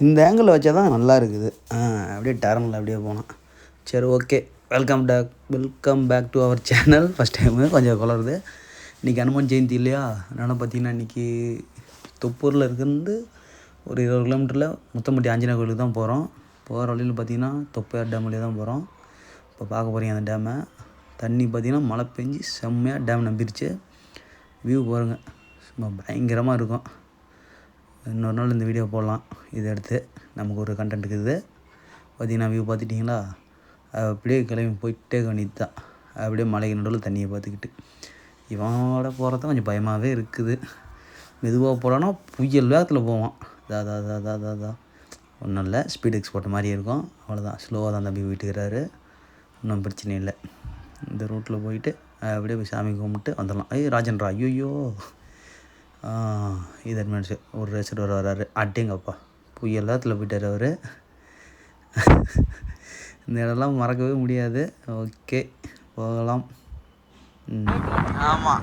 இந்த ஆங்கிளில் வச்சா தான் நல்லா இருக்குது. அப்படியே டரனில் அப்படியே போனால். சரி, okay. Welcome back to our channel. First time கொஞ்சம் குளருது. இன்றைக்கி அனுமன் ஜெயந்தி இல்லையா? அதனால் பார்த்திங்கன்னா இன்றைக்கி தொப்பூரில் இருந்து ஒரு 20 கிலோமீட்டரில் முத்தம்பட்டி ஆஞ்சநேயர் கோயிலுக்கு தான் போகிறோம். போகிற வழியில் பார்த்திங்கன்னா தொப்பையார் டேம் வழியாக தான் போகிறோம். இப்போ பார்க்க போகிறீங்க அந்த டேமை. தண்ணி பார்த்திங்கன்னா மழை பெஞ்சு செம்மையாக டேம் நம்பிருச்சு. வியூ பாருங்கள், சும்மா பயங்கரமாக இருக்கும். இன்னொரு நாள் இந்த வீடியோ போடலாம். இதை எடுத்து நமக்கு ஒரு கண்டென்ட் இருக்குது. பார்த்திங்கன்னா வியூ பார்த்துட்டிங்களா? அப்படியே கிளம்பி போயிட்டே வேண்டியது தான். அப்படியே மலைக்கு நடுவில் தண்ணியை பார்த்துக்கிட்டு இவனோட போகிறது கொஞ்சம் பயமாகவே இருக்குது. மெதுவாக போகலான்னா புயல் வேகத்தில் போவான். அதான் ஒன்றும் இல்லை, ஸ்பீட் எக்ஸ்போர்ட் மாதிரி இருக்கும். அவ்வளோதான், ஸ்லோவாக தான் தம்பி வீட்டுக்கிறாரு. ஒன்றும் பிரச்சனை இல்லை. இந்த ரூட்டில் போயிட்டு அப்படியே போய் சாமி கும்பிட்டு வந்துடலாம். ராஜன்ரா, ஐயோ இது அட்வான்ஸு. ஒரு ரேசர் வர்றாரு. அட்டேங்கப்பா, புயல் வேகத்தில் போயிட்டார் அவர். இந்த இடம்லாம் மறக்கவே முடியாது. ஓகே, போகலாம். ஆமாம்,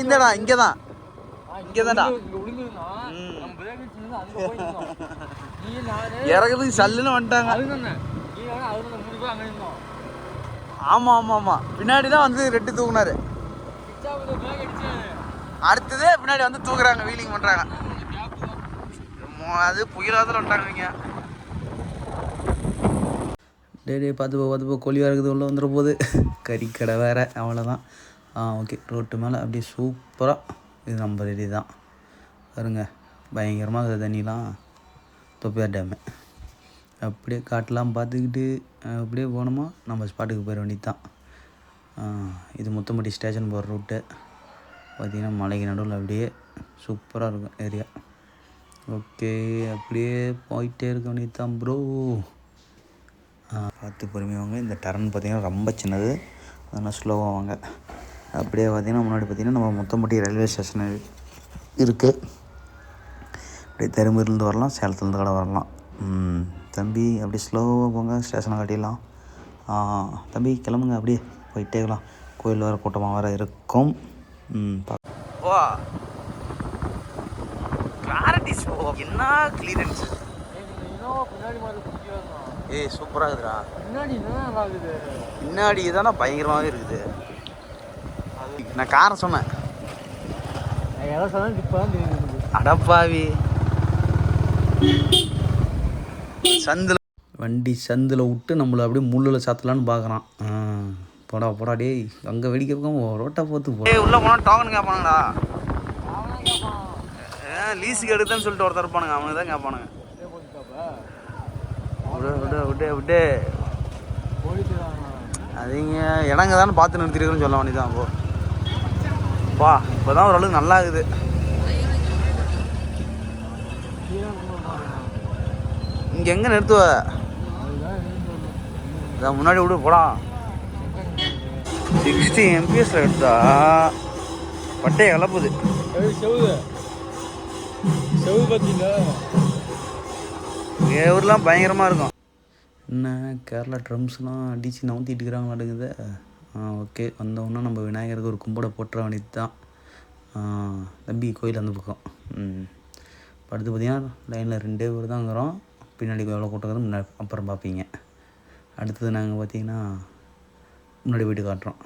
இந்தடா இங்கே தான்டா இறக்குறதுக்கு சல்லுன்னு வந்துட்டாங்க. ஆமாம், பின்னாடி தான் வந்து ரெட்டு தூக்குனாரு. அடுத்தது பின்னாடி வந்து தூக்குறாங்க, வீலிங் பண்ணுறாங்க. அது புயலாத்தில் வந்துட்டாங்க. டே பார்த்து கோழியாக இருக்குது, உள்ளே வந்துட போகுது. கறிக்கடை வேறு, அவ்வளோதான். ஓகே, ரோட்டு மேலே அப்படியே சூப்பராக இது நம்ம ரெடி தான் பாருங்க. பயங்கரமாக இருக்குது தண்ணிலாம். தொப்பையார் டேமு அப்படியே காட்டெலாம் பார்த்துக்கிட்டு அப்படியே போனோமா நம்ம ஸ்பாட்டுக்கு போயிட வேண்டியது தான். இது முத்தம்பட்டி ஸ்டேஷன் போகிற ரூட்டு. பார்த்திங்கன்னா மலைக்கு நடுவில் அப்படியே சூப்பராக இருக்கும் ஏரியா. ஓகே, அப்படியே போயிட்டே இருக்க வேண்டியது தான் ப்ரோ. பார்த்து பொறுமையாவாங்க. இந்த டர்ன் பார்த்திங்கன்னா ரொம்ப சின்னது, அதனால் ஸ்லோவாக வாங்க. அப்படியே பார்த்திங்கன்னா முன்னாடி பார்த்திங்கன்னா நம்ம முத்தம்பட்டி ரயில்வே ஸ்டேஷன் இருக்குது. அப்படியே தருமபுரியிலேருந்து வரலாம், சேலத்துலேருந்து கூட வரலாம். தம்பி அப்படியே ஸ்லோவாக போங்க, ஸ்டேஷனை காட்டிடலாம். தம்பி கிளம்புங்க, அப்படியே போயிட்டே இருக்கலாம். கோயில் வேறு கூட்டமாக வேறு இருக்கும். கிளாரிட்டி என்ன கிளியரன்ஸ். சூப்பராக இருக்குதுடா. பின்னாடி தானே பயங்கரமாகவே இருக்குது. நான் காரை சொன்னேன். அடப்பாவி, வண்டி சந்தில் விட்டு நம்மளை அப்படியே முள்ளில் சாத்தலான்னு பார்க்குறான். போடா டேய், அங்கே வெடிக்க பக்கம் ரோட்டை பார்த்து உள்ளே போனால் டோக்கன் கேட்பானுங்கடா. லீஸுக்கு எடுத்தேன்னு சொல்லிட்டு ஒருத்தர் இருப்பானுங்க, அவனுக்கு தான் கேட்பானுங்க. விட்டு அதுங்க இடங்க தானே பார்த்து நிறுத்திருக்குன்னு சொல்ல வேண்டியதான். பா இப்போ தான் ஓரளவுக்கு நல்லா இருக்குது. இங்கே எங்கே நிறுத்துவ? இதான் முன்னாடி விடு, போடா. 60 MPS எடுத்தா பட்டையை கலப்புது. ஊர்லாம் பயங்கரமாக இருக்கும். என்ன கேரளா ட்ரம்ஸ்லாம் அடித்து நவுத்திட்டு இருக்கிறாங்களாடுங்குது. ஓகே, வந்தோன்னா நம்ம விநாயகருக்கு ஒரு கும்பிட போட்டுற வேண்டியது தான். தம்பி கோயில் அந்த பக்கம். அடுத்து பார்த்திங்கன்னா லைனில் 2 பேர் தான் இருக்கிறோம். பின்னாடி எவ்வளோ கூட்டம் முன்னாடி அப்புறம் பார்ப்பீங்க. அடுத்தது நாங்கள் பார்த்திங்கன்னா முன்னாடி போய்ட்டு காட்டுறோம்.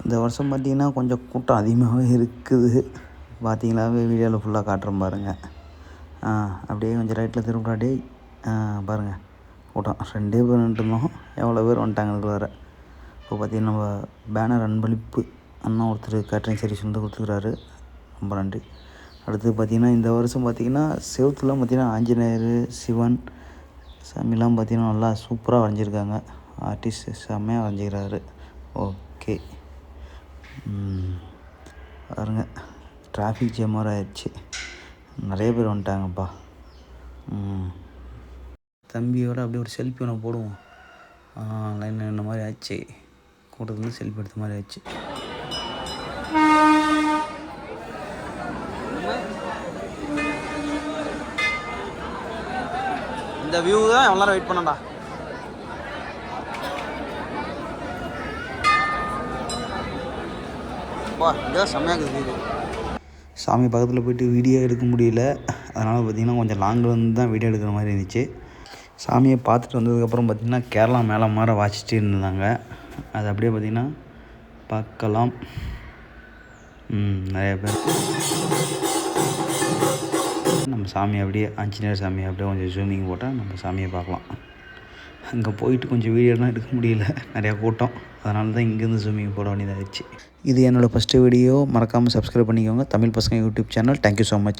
இந்த வருஷம் பார்த்திங்கன்னா கொஞ்சம் கூட்டம் அதிகமாகவே இருக்குது. பார்த்திங்களாவே வீடியோவில் ஃபுல்லாக காட்டுறோம் பாருங்கள். அப்படியே கொஞ்சம் ரைட்டில் திரும்பிடாடே பாருங்கள், கூட்டம் 2 பேர் நின்றுருந்தோம், எவ்வளோ பேர் வந்துட்டாங்க அதுக்கு வேறு. இப்போ பார்த்திங்கன்னா நம்ம பேனர் அன்பளிப்பு அண்ணா ஒருத்தர் கேட்ரிங் சர்வீஸ் வந்து கொடுத்துக்கிறாரு, ரொம்ப நன்றி. அடுத்து பார்த்திங்கன்னா இந்த வருஷம் பார்த்திங்கன்னா செவத்துலாம் பார்த்திங்கன்னா ஆஞ்சநேயர், சிவன் சாமிலாம் பார்த்திங்கன்னா நல்லா சூப்பராக வரைஞ்சிருக்காங்க. ஆர்டிஸ்ட் செம்மையாக வரைஞ்சிக்கிறாரு. ஓகே, பாருங்க டிராஃபிக் ஜாம் மாதிரி ஆயிடுச்சு, நிறைய பேர் வந்துட்டாங்கப்பா. தம்பியோட அப்படியே ஒரு செல்ஃபி ஒன்று போடுவோம். லைனில் இந்த மாதிரி ஆச்சு, கூட்டத்துலேருந்து செல்ஃபி எடுத்த மாதிரி ஆச்சு. இந்த வியூ தான் எவ்வளோ வெயிட் பண்ணடா. இங்கே தான் செம்மையாக இருக்குது. சாமி பக்கத்தில் போய்ட்டு வீடியோ எடுக்க முடியல. அதனால் பார்த்திங்கன்னா கொஞ்சம் லாங்கில் வந்து தான் வீடியோ எடுக்கிற மாதிரி இருந்துச்சு. சாமியை பார்த்துட்டு வந்ததுக்கப்புறம் பார்த்திங்கன்னா கேரளா மேலே மாற வாசிச்சுட்டு இருந்தாங்க. அது அப்படியே பார்த்திங்கன்னா பார்க்கலாம். நிறைய பேர் நம்ம சாமி அப்படியே ஆஞ்சநேயர் சாமி அப்படியே கொஞ்சம் ஜூமிங் போட்டால் நம்ம சாமியை பார்க்கலாம். அங்கே போயிட்டு கொஞ்சம் வீடியோலாம் எடுக்க முடியல, நிறையா கூட்டம். அதனால தான் இங்கேருந்து ஜூமிங் போட வேண்டியதாகிடுச்சு. இது என்னோடய ஃபஸ்ட்டு வீடியோ. மறக்காமல் சப்ஸ்கிரைப் பண்ணிக்கோங்க. தமிழ் பசங்க YouTube channel. Thank you so much.